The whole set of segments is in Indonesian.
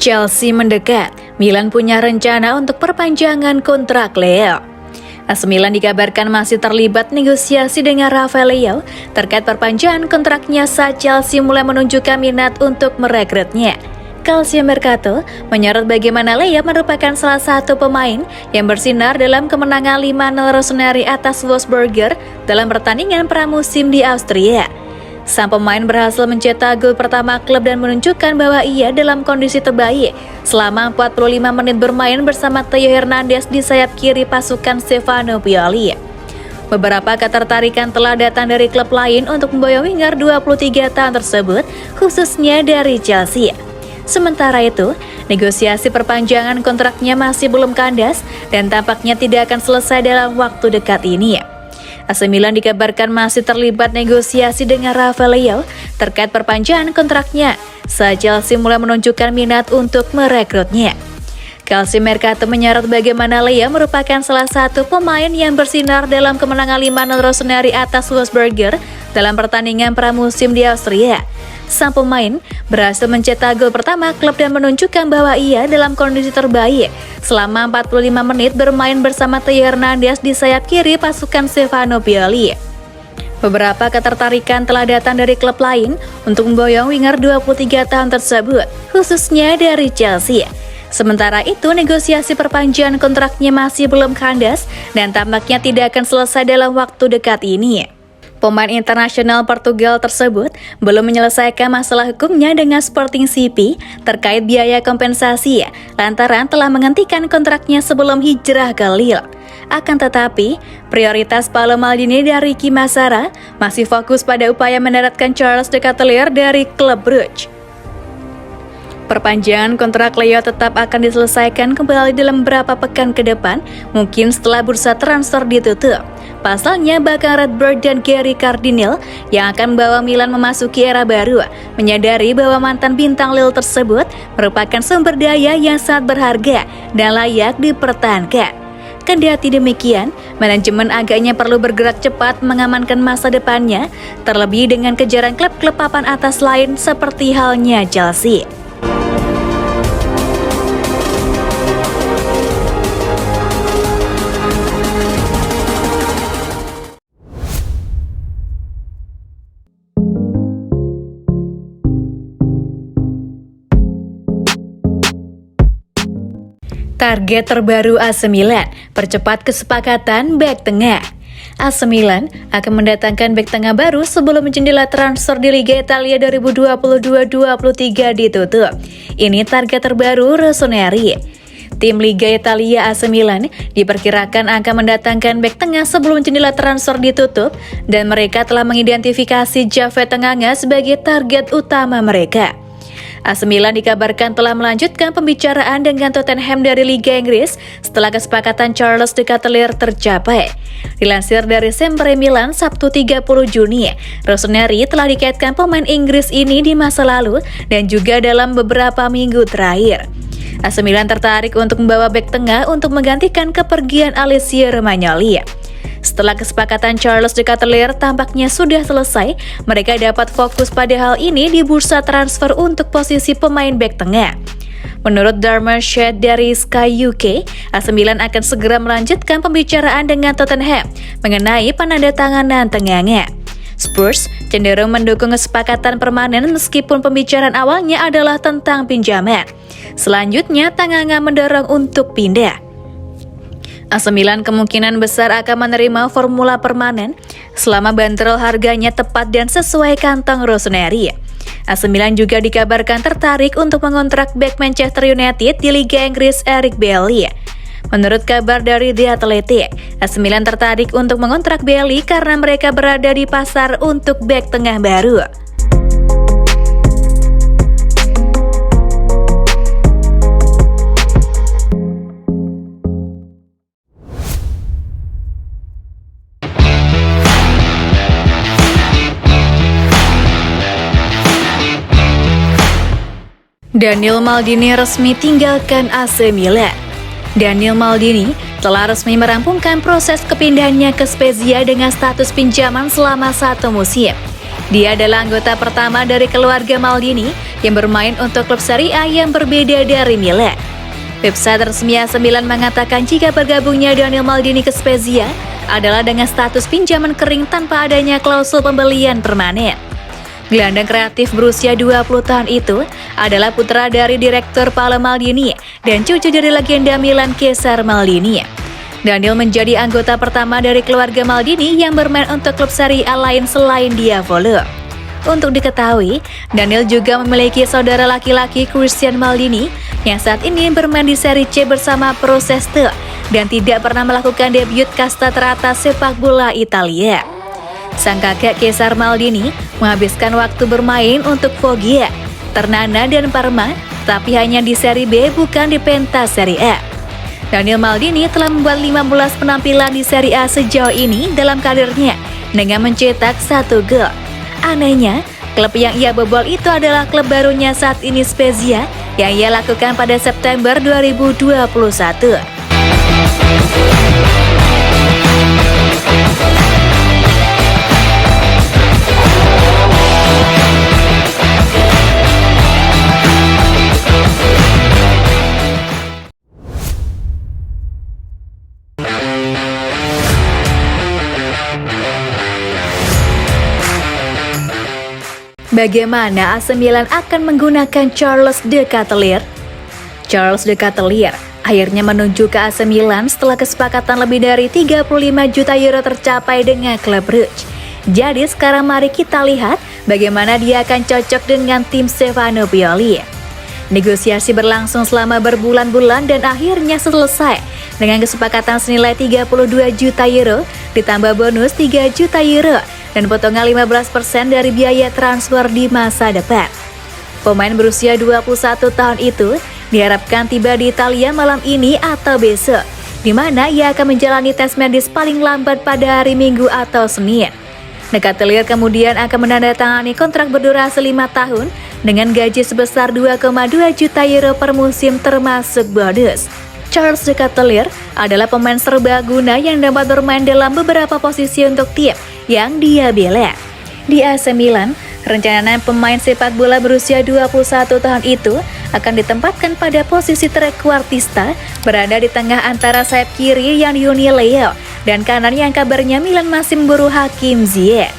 Chelsea mendekat, Milan punya rencana untuk perpanjangan kontrak Leo. AC Milan dikabarkan masih terlibat negosiasi dengan Rafael Leao terkait perpanjangan kontraknya saat Chelsea mulai menunjukkan minat untuk merekrutnya. Calcio Mercato menyorot bagaimana Leao merupakan salah satu pemain yang bersinar dalam kemenangan 5-0 Rossoneri atas Wolfsburger dalam pertandingan pramusim di Austria. Sang pemain berhasil mencetak gol pertama klub dan menunjukkan bahwa ia dalam kondisi terbaik selama 45 menit bermain bersama Theo Hernandez di sayap kiri pasukan Stefano Pioli. Beberapa ketertarikan telah datang dari klub lain untuk memboyong winger 23 tahun tersebut, khususnya dari Chelsea. Sementara itu, negosiasi perpanjangan kontraknya masih belum kandas dan tampaknya tidak akan selesai dalam waktu dekat ini. AC Milan dikabarkan masih terlibat negosiasi dengan Rafael Leao terkait perpanjangan kontraknya saat Chelsea mulai menunjukkan minat untuk merekrutnya. Calcio Mercato menyorot bagaimana Leao merupakan salah satu pemain yang bersinar dalam kemenangan 5-0 Rossoneri atas Wolfsburger dalam pertandingan pramusim di Austria. Sang pemain berhasil mencetak gol pertama klub dan menunjukkan bahwa ia dalam kondisi terbaik selama 45 menit bermain bersama Theo Hernandez di sayap kiri pasukan Stefano Pioli. Beberapa ketertarikan telah datang dari klub lain untuk memboyong winger 23 tahun tersebut, khususnya dari Chelsea. Sementara itu, negosiasi perpanjangan kontraknya masih belum kandas dan tampaknya tidak akan selesai dalam waktu dekat ini. Pemain internasional Portugal tersebut belum menyelesaikan masalah hukumnya dengan Sporting CP terkait biaya kompensasi lantaran telah menghentikan kontraknya sebelum hijrah ke Lille. Akan tetapi, prioritas Paolo Maldini dan Ricky Massara masih fokus pada upaya mendaratkan Charles de Ketelaere dari klub Bruges. Perpanjangan kontrak Leo tetap akan diselesaikan kembali dalam beberapa pekan ke depan, mungkin setelah bursa transfer ditutup. Pasalnya, bahkan Redbird dan Gary Cardinal yang akan membawa Milan memasuki era baru menyadari bahwa mantan bintang Lille tersebut merupakan sumber daya yang sangat berharga dan layak dipertahankan. Kendati demikian, manajemen agaknya perlu bergerak cepat mengamankan masa depannya, terlebih dengan kejaran klub-klub papan atas lain seperti halnya Chelsea. Target terbaru AC Milan, percepat kesepakatan bek tengah. AC Milan akan mendatangkan bek tengah baru sebelum jendela transfer di Liga Italia 2022-23 ditutup. Ini target terbaru Rossoneri. Tim Liga Italia AC Milan diperkirakan akan mendatangkan bek tengah sebelum jendela transfer ditutup dan mereka telah mengidentifikasi Javet Tenganga sebagai target utama mereka. AC Milan dikabarkan telah melanjutkan pembicaraan dengan Tottenham dari Liga Inggris setelah kesepakatan Charles de Ketelaere tercapai. Dilansir dari Sempre Milan Sabtu 30 Juni, Rossoneri telah dikaitkan pemain Inggris ini di masa lalu dan juga dalam beberapa minggu terakhir. AC Milan tertarik untuk membawa bek tengah untuk menggantikan kepergian Alessio Romagnoli. Setelah kesepakatan Charles de Ketelaere tampaknya sudah selesai, mereka dapat fokus pada hal ini di bursa transfer untuk posisi pemain bek tengah. Menurut Darmar Shed dari Sky UK, AC Milan akan segera melanjutkan pembicaraan dengan Tottenham mengenai penandatanganan Tenganga. Spurs cenderung mendukung kesepakatan permanen meskipun pembicaraan awalnya adalah tentang pinjaman. Selanjutnya, Tenganga mendorong untuk pindah. AC Milan kemungkinan besar akan menerima formula permanen selama bandrol harganya tepat dan sesuai kantong Rossoneri. AC Milan juga dikabarkan tertarik untuk mengontrak bek Manchester United di Liga Inggris Eric Bailly. Menurut kabar dari The Athletic, AC Milan tertarik untuk mengontrak Bailly karena mereka berada di pasar untuk bek tengah baru. Daniel Maldini resmi tinggalkan AC Milan. Daniel Maldini telah resmi merampungkan proses kepindahannya ke Spezia dengan status pinjaman selama 1 musim. Dia adalah anggota pertama dari keluarga Maldini yang bermain untuk klub Serie A yang berbeda dari Milan. Website resmi AC Milan mengatakan jika bergabungnya Daniel Maldini ke Spezia adalah dengan status pinjaman kering tanpa adanya klausul pembelian permanen. Gelandang kreatif berusia 20 tahun itu adalah putra dari Direktur Paolo Maldini dan cucu dari legenda Milan Cesare Maldini. Daniel menjadi anggota pertama dari keluarga Maldini yang bermain untuk klub Serie A lain selain Diavolo. Untuk diketahui, Daniel juga memiliki saudara laki-laki Christian Maldini yang saat ini bermain di Serie C bersama Proseste dan tidak pernah melakukan debut kasta teratas sepak bola Italia. Sang kakek Cesare Maldini menghabiskan waktu bermain untuk Foggia, Ternana dan Parma, tapi hanya di Serie B bukan di Pentas Serie A. Daniel Maldini telah membuat 15 penampilan di Serie A sejauh ini dalam karirnya dengan mencetak 1 gol. Anehnya, klub yang ia bobol itu adalah klub barunya saat ini Spezia yang ia lakukan pada September 2021. Bagaimana AC Milan akan menggunakan Charles De Ketelaere? Charles De Ketelaere akhirnya menuju ke AC Milan setelah kesepakatan lebih dari 35 juta euro tercapai dengan klub Bruges. Jadi sekarang mari kita lihat bagaimana dia akan cocok dengan tim Stefano Pioli. Negosiasi berlangsung selama berbulan-bulan dan akhirnya selesai dengan kesepakatan senilai 32 juta euro ditambah bonus 3 juta euro dan potongan 15% dari biaya transfer di masa depan. Pemain berusia 21 tahun itu diharapkan tiba di Italia malam ini atau besok, di mana ia akan menjalani tes medis paling lambat pada hari Minggu atau Senin. De Ketelaere kemudian akan menandatangani kontrak berdurasi 5 tahun dengan gaji sebesar 2,2 juta euro per musim termasuk bonus. Charles De Ketelaere adalah pemain serbaguna yang dapat bermain dalam beberapa posisi untuk tim yang dia bela. Di AC Milan, rencananya pemain sepak bola berusia 21 tahun itu akan ditempatkan pada posisi trequartista, berada di tengah antara sayap kiri yang Yoni Leo dan kanan yang kabarnya Milan masih memburu Hakim Ziyech.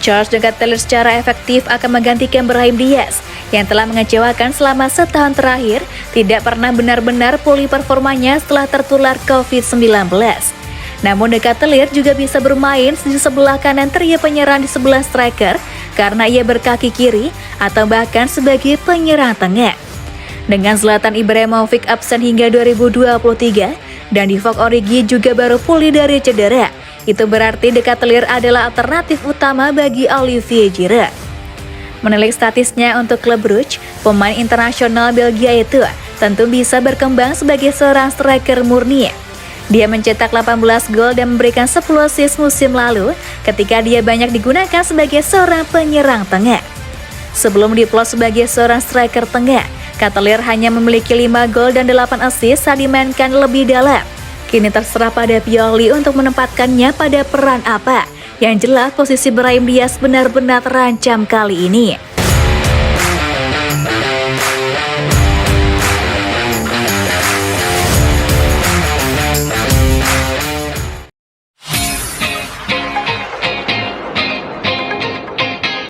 Charles De Ketelaere secara efektif akan menggantikan Brahim Diaz yang telah mengecewakan selama setahun terakhir, tidak pernah benar-benar pulih performanya setelah tertular COVID-19. Namun De Ketelaere juga bisa bermain di sebelah kanan trio penyerang di sebelah striker karena ia berkaki kiri atau bahkan sebagai penyerang tengah. Dengan Zlatan Ibrahimovic absen hingga 2023 dan Divock Origi juga baru pulih dari cedera, itu berarti De Ketelaere adalah alternatif utama bagi Olivier Giroud. Menilik statisnya untuk klub Bruges, pemain internasional Belgia itu tentu bisa berkembang sebagai seorang striker murni. Dia mencetak 18 gol dan memberikan 10 assist musim lalu ketika dia banyak digunakan sebagai seorang penyerang tengah. Sebelum diplot sebagai seorang striker tengah, Ketelaere hanya memiliki 5 gol dan 8 assist saat dimainkan lebih dalam. Kini terserah pada Pioli untuk menempatkannya pada peran apa. Yang jelas posisi Brahim Diaz benar-benar terancam kali ini.